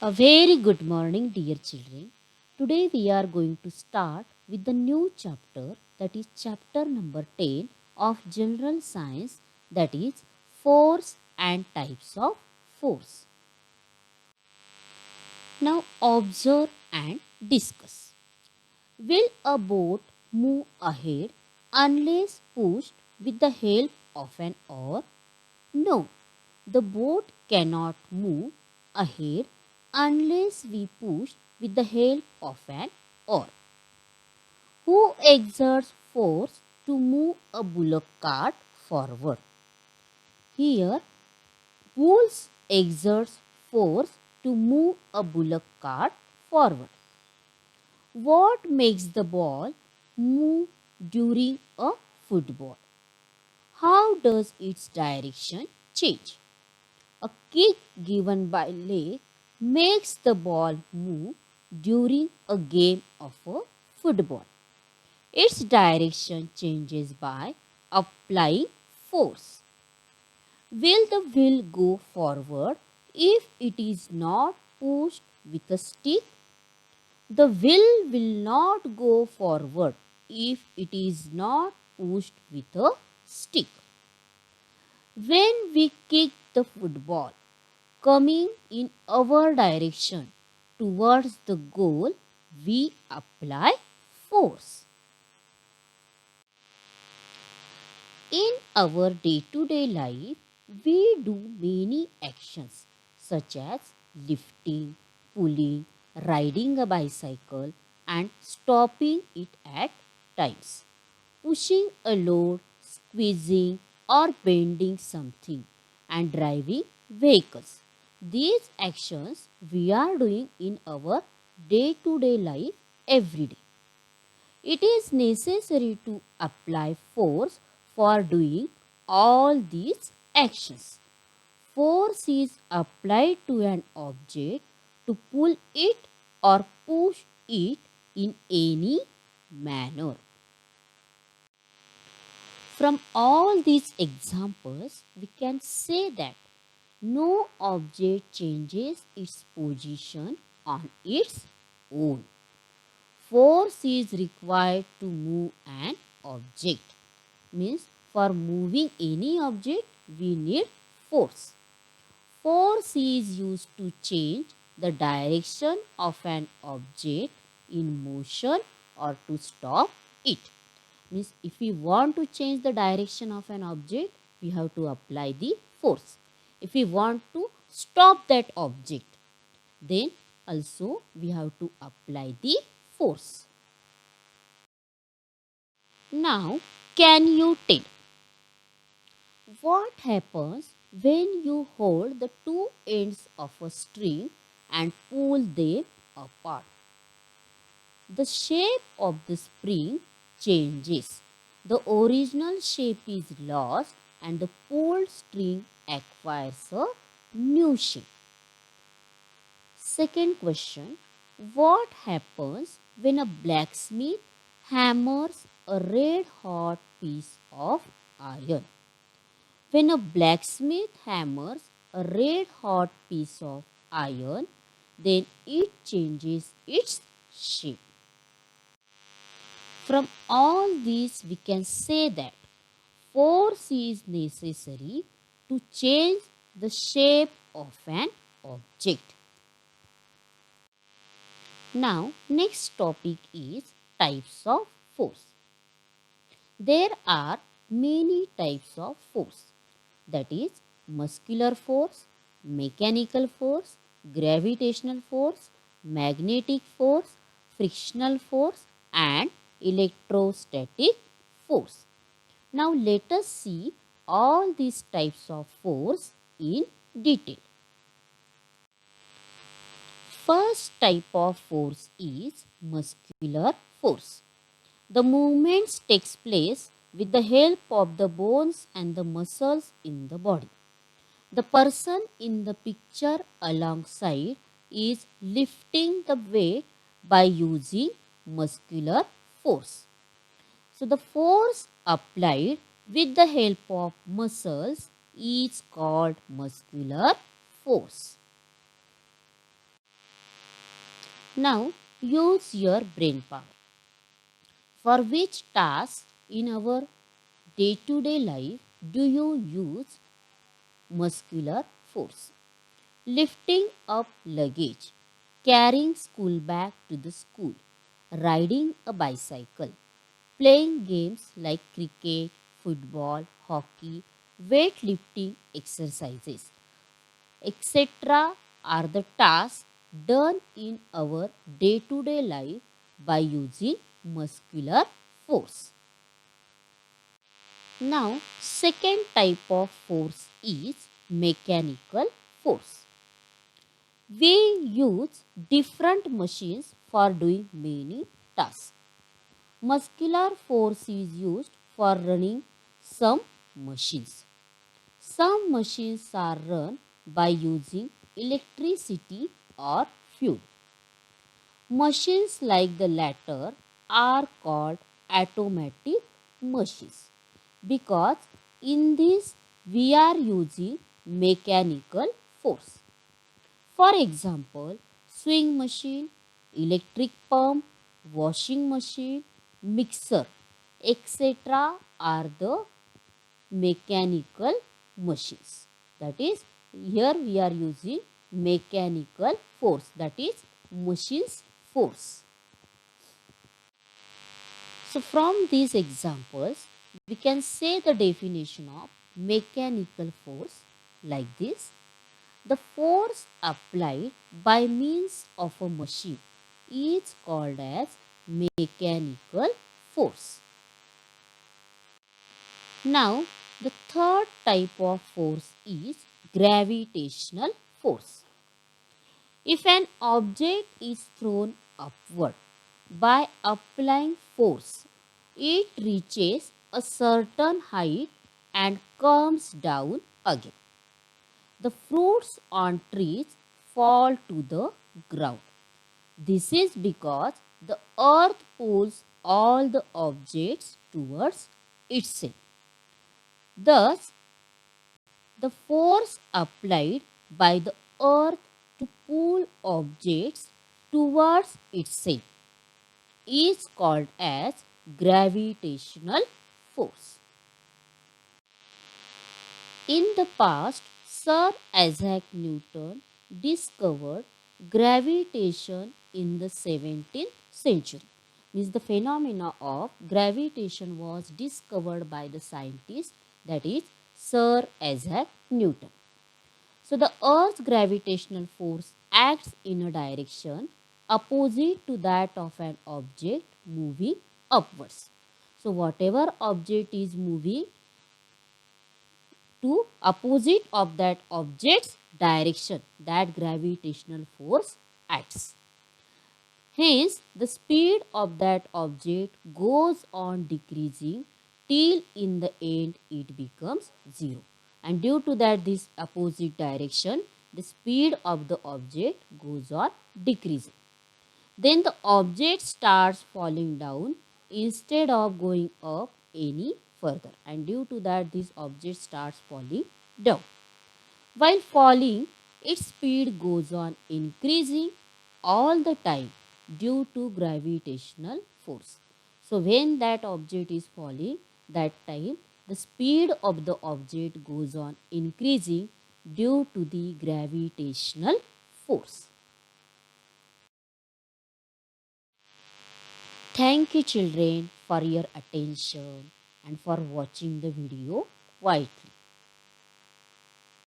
A very good morning, dear children. Today we are going to start with the new chapter, that is chapter number 10 of General Science, that is force and types of force. Now observe and discuss. Will a boat move ahead unless pushed with the help of an oar? No, the boat cannot move ahead unless we push with the help of an oar. Who exerts force to move a bullock cart forward? Here, Wolves exerts force to move a bullock cart forward. What makes the ball move during a football? How does its direction change? A kick given by leg makes the ball move during a game of a football. Its direction changes by applying force. Will the wheel go forward if it is not pushed with a stick? The wheel will not go forward if it is not pushed with a stick. When we kick the football coming in our direction towards the goal, we apply force. In our day-to-day life, we do many actions such as lifting, pulling, riding a bicycle and stopping it at times, pushing a load, squeezing or bending something and driving vehicles. These actions we are doing in our day-to-day life every day. It is necessary to apply force for doing all these actions. Force is applied to an object to pull it or push it in any manner. From all these examples, we can say that no object changes its position on its own. Force is required to move an object. Means for moving any object, we need force. Force is used to change the direction of an object in motion or to stop it. Means if we want to change the direction of an object, we have to apply the force. If we want to stop that object, then also we have to apply the force. Now, can you tell what happens when you hold the two ends of a string and pull them apart? The shape of the spring changes. The original shape is lost and the pulled string acquires a new shape. Second question, what happens when a blacksmith hammers a red hot piece of iron? When a blacksmith hammers a red hot piece of iron, then it changes its shape. From all these, we can say that force is necessary to change the shape of an object. Now, next topic is types of force. There are many types of force, that is muscular force, mechanical force, gravitational force, magnetic force, frictional force and electrostatic force. Now let us see all these types of force in detail. First type of force is muscular force. The movements takes place with the help of the bones and the muscles in the body. The person in the picture alongside is lifting the weight by using muscular force. So the force applied with the help of muscles is called muscular force. Now use your brain power. For which task in our day to day life do you use muscular force? Lifting up luggage, carrying school bag to the school, riding a bicycle, playing games like cricket, football, hockey, weightlifting exercises, etc. are the tasks done in our day to day life by using muscular force. Now, second type of force is mechanical force. We use different machines for doing many tasks. Muscular force is used for running some machines. Some machines are run by using electricity or fuel. Machines like the latter are called automatic machines because in this we are using mechanical force. For example, swing machine, electric pump, washing machine, mixer, etc. are the mechanical machines. That is, here we are using mechanical force, that is machines force. So from these examples, we can say the definition of mechanical force like this. The force applied by means of a machine is called as mechanical force. Now, the third type of force is gravitational force. If an object is thrown upward by applying force, it reaches a certain height and comes down again. The fruits on trees fall to the ground. This is because the earth pulls all the objects towards itself. Thus, the force applied by the earth to pull objects towards itself is called as gravitational force. In the past, Sir Isaac Newton discovered gravitation in the 17th century. Means the phenomena of gravitation was discovered by the scientist, that is Sir Isaac Newton. So the Earth's gravitational force acts in a direction opposite to that of an object moving upwards. So whatever object is moving to opposite of that object's direction, that gravitational force acts. Hence, the speed of that object goes on decreasing till in the end it becomes 0. And due to that this opposite direction, the speed of the object goes on decreasing. Then the object starts falling down instead of going up any further. And due to that this object starts falling down. While falling, its speed goes on increasing all the time due to gravitational force. So when that object is falling, that time the speed of the object goes on increasing due to the gravitational force. Thank you children for your attention and for watching the video quietly.